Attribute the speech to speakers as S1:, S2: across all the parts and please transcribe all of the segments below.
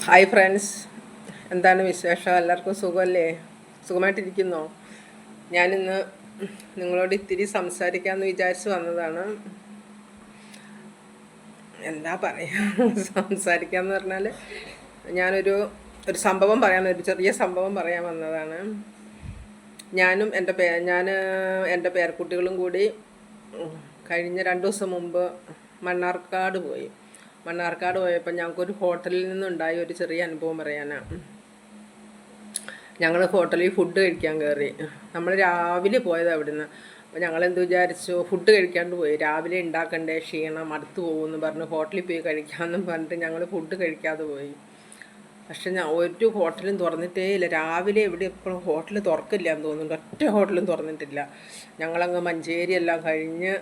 S1: Hi friends, എന്താണ് വിശേഷം? എല്ലാവർക്കും സുഖമല്ലേ? സുഖമായിട്ടിരിക്കുന്നോ? ഞാനിന്ന് നിങ്ങളോട് ഇത്തിരി സംസാരിക്കാമെന്ന് വിചാരിച്ച് വന്നതാണ്. എന്താ പറയുക, സംസാരിക്കാമെന്ന് പറഞ്ഞാൽ ഞാനൊരു സംഭവം പറയാൻ, ഒരു ചെറിയ സംഭവം പറയാൻ വന്നതാണ്. ഞാനും എൻ്റെ പേരക്കുട്ടികളും കൂടി കഴിഞ്ഞ 2 ദിവസം മുമ്പ് മണ്ണാർക്കാട് പോയപ്പോൾ ഞങ്ങൾക്കൊരു ഹോട്ടലിൽ നിന്നുണ്ടായ ഒരു ചെറിയ അനുഭവം പറയാനാണ്. ഞങ്ങൾ ഹോട്ടലിൽ ഫുഡ് കഴിക്കാൻ കയറി. നമ്മൾ രാവിലെ പോയത് അവിടുന്ന്. അപ്പോൾ ഞങ്ങളെന്ത് വിചാരിച്ചു, ഫുഡ് കഴിക്കാണ്ട് പോയി. രാവിലെ ഉണ്ടാക്കണ്ടേ, ക്ഷീണം, അടുത്ത് പോകുമെന്ന് പറഞ്ഞ് ഹോട്ടലിൽ പോയി കഴിക്കാമെന്നും പറഞ്ഞിട്ട് ഞങ്ങൾ ഫുഡ് കഴിക്കാതെ പോയി. പക്ഷെ ഒരു ഹോട്ടലും തുറന്നിട്ടേ ഇല്ല. രാവിലെ ഇവിടെ എപ്പോഴും ഹോട്ടൽ തുറക്കില്ല എന്ന് തോന്നുന്നുണ്ട്. ഒറ്റ ഹോട്ടലും തുറന്നിട്ടില്ല. ഞങ്ങളങ്ങ് മഞ്ചേരി എല്ലാം കഴിഞ്ഞ്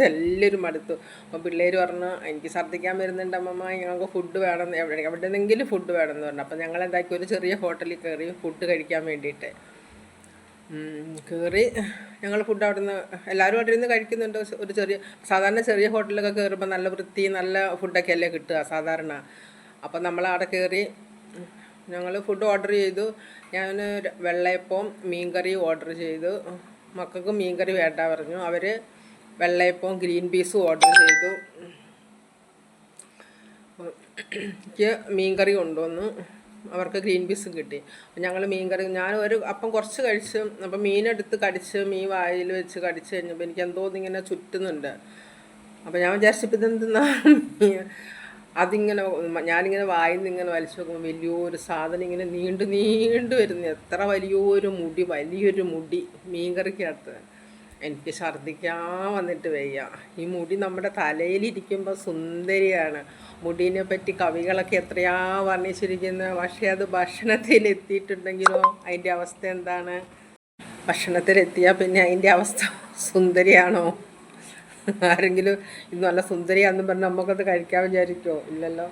S1: എല്ലാവരും മടുത്തു. അപ്പോൾ പിള്ളേർ പറഞ്ഞു, എനിക്ക് ഛർദ്ദിക്കാൻ വരുന്നുണ്ട് അമ്മമ്മ, ഞങ്ങൾക്ക് ഫുഡ് വേണം, എവിടെന്നെങ്കിലും ഫുഡ് വേണമെന്ന് പറഞ്ഞു. അപ്പോൾ ഞങ്ങളെന്താക്കി, ഒരു ചെറിയ ഹോട്ടലിൽ കയറി ഫുഡ് കഴിക്കാൻ വേണ്ടിയിട്ട് കയറി. ഞങ്ങൾ ഫുഡ് അവിടെ നിന്ന് എല്ലാവരും അവിടെ ഇരുന്ന് കഴിക്കുന്നുണ്ട്. സാധാരണ ചെറിയ ഹോട്ടലിലൊക്കെ കയറുമ്പോൾ നല്ല വൃത്തി, നല്ല ഫുഡൊക്കെ അല്ലേ കിട്ടുക സാധാരണ. അപ്പം നമ്മൾ അവിടെ കയറി ഞങ്ങൾ ഫുഡ് ഓർഡർ ചെയ്തു. ഞാൻ വെള്ളയപ്പവും മീൻകറി ഓർഡർ ചെയ്തു. മക്കൾക്ക് മീൻകറി വേണ്ട പറഞ്ഞു. അവർ വെള്ളയപ്പവും ഗ്രീൻ പീസും ഓർഡർ ചെയ്തു. എനിക്ക് മീൻകറി കൊണ്ടുവന്നു, അവർക്ക് ഗ്രീൻ പീസും കിട്ടി. അപ്പം ഞങ്ങൾ മീൻകറി, ഞാൻ അപ്പം കുറച്ച് കഴിച്ചു. അപ്പം മീനെടുത്ത് കടിച്ച്, മീൻ വായിൽ വെച്ച് കടിച്ച് കഴിഞ്ഞപ്പോൾ എനിക്ക് എന്തോ ഇങ്ങനെ ചുറ്റുന്നുണ്ട്. അപ്പം ഞാൻ വിചാരിച്ചപ്പോൾ ഇതെന്തെന്നാ, ഞാനിങ്ങനെ വായിൽ നിന്ന് ഇങ്ങനെ വലിച്ചു നോക്കുമ്പോൾ വലിയൊരു സാധനം ഇങ്ങനെ നീണ്ടു വരുന്നു. എത്ര വലിയൊരു മുടി മീൻകറിക്കകത്ത്. എനിക്ക് ഛർദ്ദിക്കാൻ വന്നിട്ട് വയ്യ. ഈ മുടി നമ്മുടെ തലയിലിരിക്കുമ്പോൾ സുന്ദരിയാണ്. മുടീനെ പറ്റി കവികളൊക്കെ എത്രയാ വർണ്ണിച്ചിരിക്കുന്നത്. പക്ഷേ അത് ഭക്ഷണത്തിലെത്തിയിട്ടുണ്ടെങ്കിലോ അതിൻ്റെ അവസ്ഥ എന്താണ്? ഭക്ഷണത്തിലെത്തിയാൽ പിന്നെ അതിൻ്റെ അവസ്ഥ സുന്ദരിയാണോ? ആരെങ്കിലും ഇത് നല്ല സുന്ദരിയാണെന്നും പറഞ്ഞ് നമുക്കത് കഴിക്കാൻ വിചാരിക്കുമോ? ഇല്ലല്ലോ.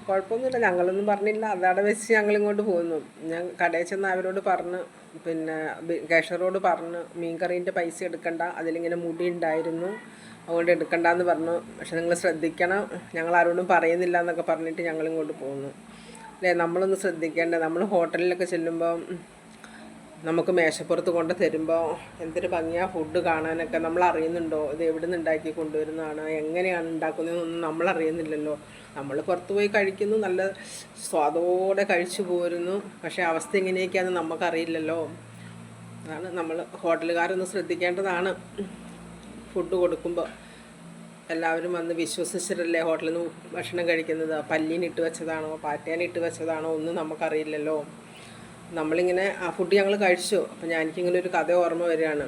S1: കുഴപ്പമൊന്നുമില്ല, ഞങ്ങളൊന്നും പറഞ്ഞില്ല. അതവിടെ വെച്ച് ഞങ്ങളിങ്ങോട്ട് പോന്നു. ഞാൻ കടയിൽ ചെന്ന് അവരോട് പറഞ്ഞ്, പിന്നെ കാഷ്യറോട് പറഞ്ഞ് മീൻകറീൻ്റെ പൈസ എടുക്കണ്ട, അതിലിങ്ങനെ മുടി ഉണ്ടായിരുന്നു, അതുകൊണ്ട് എടുക്കണ്ടെന്ന് പറഞ്ഞു. പക്ഷെ നിങ്ങൾ ശ്രദ്ധിക്കണം, ഞങ്ങൾ ആരോടും പറയുന്നില്ല എന്നൊക്കെ പറഞ്ഞിട്ട് ഞങ്ങളിങ്ങോട്ട് പോന്നു. അല്ലേ, നമ്മളൊന്ന് ശ്രദ്ധിക്കേണ്ടത്. നമ്മൾ ഹോട്ടലിലൊക്കെ ചെല്ലുമ്പോൾ നമുക്ക് മേശപ്പുറത്ത് കൊണ്ട് തരുമ്പോൾ എന്തൊരു ഭംഗിയാണ് ഫുഡ് കാണാനൊക്കെ. നമ്മൾ അറിയുന്നുണ്ടോ ഇത് എവിടെ നിന്ന് ഉണ്ടാക്കി കൊണ്ടുവരുന്നതാണ്, എങ്ങനെയാണ് ഉണ്ടാക്കുന്നതെന്നൊന്നും നമ്മൾ അറിയുന്നില്ലല്ലോ. നമ്മൾ പുറത്ത് പോയി കഴിക്കുന്നു, നല്ല സ്വാദോടെ കഴിച്ചു പോരുന്നു. പക്ഷേ അവസ്ഥ എങ്ങനെയൊക്കെയാണെന്ന് നമുക്കറിയില്ലല്ലോ. അതാണ് നമ്മൾ ഹോട്ടലുകാരൊന്ന് ശ്രദ്ധിക്കേണ്ടതാണ്. ഫുഡ് കൊടുക്കുമ്പോൾ എല്ലാവരും വന്ന് വിശ്വസിച്ചിട്ടല്ലേ ഹോട്ടലിൽ നിന്ന് ഭക്ഷണം കഴിക്കുന്നത്. പല്ലിനിട്ട് വെച്ചതാണോ പാറ്റേനിട്ട് വെച്ചതാണോ ഒന്നും നമുക്കറിയില്ലല്ലോ. നമ്മളിങ്ങനെ ആ ഫുഡ് ഞങ്ങൾ കഴിച്ചു. അപ്പം എനിക്കിങ്ങനെ ഒരു കഥ ഓർമ്മ വരികയാണ്.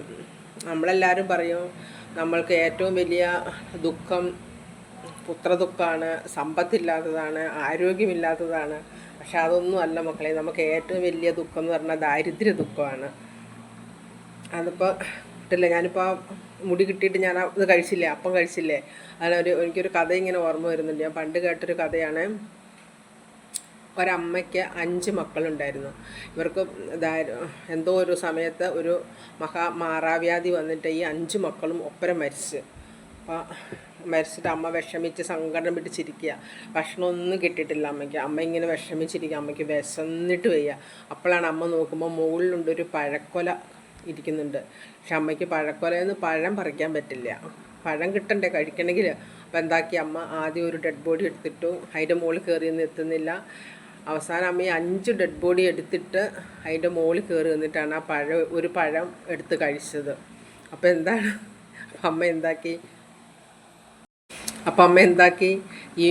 S1: നമ്മളെല്ലാവരും പറയും നമ്മൾക്ക് ഏറ്റവും വലിയ ദുഃഖം പുത്രദുഃഖമാണ്, സമ്പത്തില്ലാത്തതാണ്, ആരോഗ്യമില്ലാത്തതാണ്. പക്ഷെ അതൊന്നും അല്ല മക്കളെ. നമുക്ക് ഏറ്റവും വലിയ ദുഃഖം എന്ന് പറഞ്ഞാൽ ദാരിദ്ര്യ ദുഃഖമാണ്. അതിപ്പോൾ കിട്ടില്ല. ഞാനിപ്പോൾ മുടി കിട്ടിയിട്ട് ഞാൻ ഇത് കഴിച്ചില്ലേ, അപ്പം കഴിച്ചില്ലേ, എനിക്കൊരു കഥ ഇങ്ങനെ ഓർമ്മ വരുന്നുണ്ട്. ഞാൻ പണ്ട് കേട്ടൊരു കഥയാണ്. ഒരമ്മയ്ക്ക് 5 മക്കളുണ്ടായിരുന്നു. ഇവർക്ക് എന്തോ ഒരു സമയത്ത് ഒരു മാറാവ്യാധി വന്നിട്ട് ഈ 5 മക്കളും ഒപ്പരം മരിച്ച്. അപ്പോൾ മരിച്ചിട്ട് അമ്മ വിഷമിച്ച് സങ്കടം പിടിച്ചിരിക്കുക. ഭക്ഷണമൊന്നും കിട്ടിയിട്ടില്ല അമ്മയ്ക്ക്. അമ്മ ഇങ്ങനെ വിഷമിച്ചിരിക്കുക. അമ്മയ്ക്ക് വിശന്നിട്ട് വയ്യ. അപ്പോഴാണ് അമ്മ നോക്കുമ്പോൾ മുകളിലുണ്ടൊരു പഴക്കൊല ഇരിക്കുന്നുണ്ട്. പക്ഷെ അമ്മയ്ക്ക് പഴക്കൊലയിൽ പഴം പറിക്കാൻ പറ്റില്ല. പഴം കിട്ടണ്ടേ കഴിക്കണമെങ്കിൽ. അപ്പോൾ എന്താക്കി, അമ്മ ആദ്യം ഒരു ഡെഡ് ബോഡി എടുത്തിട്ടു. അതിൻ്റെ മുകളിൽ കയറിയൊന്നും എത്തുന്നില്ല. അവസാനം അമ്മ 5 ഡെഡ് ബോഡി എടുത്തിട്ട് അതിൻ്റെ മുകളിൽ കയറി നിന്നിട്ടാണ് ആ ഒരു പഴം എടുത്ത് കഴിച്ചത്. അപ്പോൾ എന്താണ്, അമ്മ എന്താക്കി, ഈ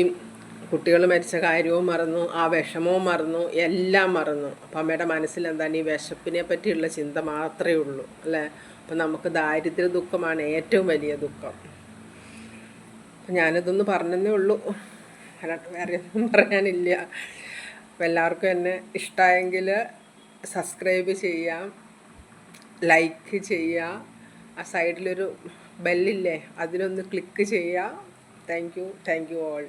S1: കുട്ടികൾ മരിച്ച കാര്യവും മറന്നു, ആ വിഷമവും മറന്നു, എല്ലാം മറന്നു. അപ്പം അമ്മയുടെ മനസ്സിൽ എന്താണ്, ഈ വിശപ്പിനെ പറ്റിയുള്ള ചിന്ത മാത്രമേ ഉള്ളൂ അല്ലേ. അപ്പം നമുക്ക് ദാരിദ്ര്യ ദുഃഖമാണ് ഏറ്റവും വലിയ ദുഃഖം. അപ്പം ഞാനിതൊന്ന് പറഞ്ഞതേ ഉള്ളൂ, വേറെ ഒന്നും പറയാനില്ല. അപ്പം എല്ലാവർക്കും എന്നെ ഇഷ്ടമായെങ്കിൽ സബ്സ്ക്രൈബ് ചെയ്യാം, ലൈക്ക് ചെയ്യുക, ആ സൈഡിലൊരു ബെല്ലില്ലേ അതിലൊന്ന് ക്ലിക്ക് ചെയ്യുക. Thank you all.